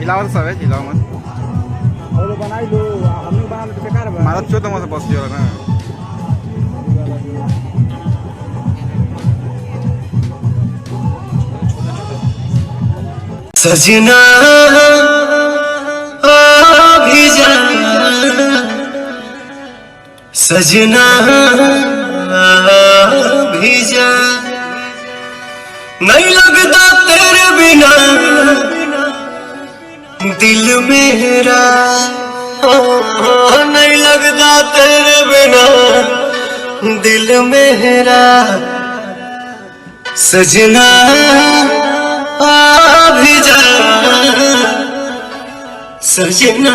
चिल्लावत सब है, चिल्लाओ मत। और बनाई लो, हमने बना लो तो बेकार है। मारा चो तो मत बस दियो ना। सजना भी जा, सजना भी जा, नहीं लगता तेरे बिना दिल मेरा, नहीं लगता तेरे बिना दिल मेरा। सजना भी जा, सजना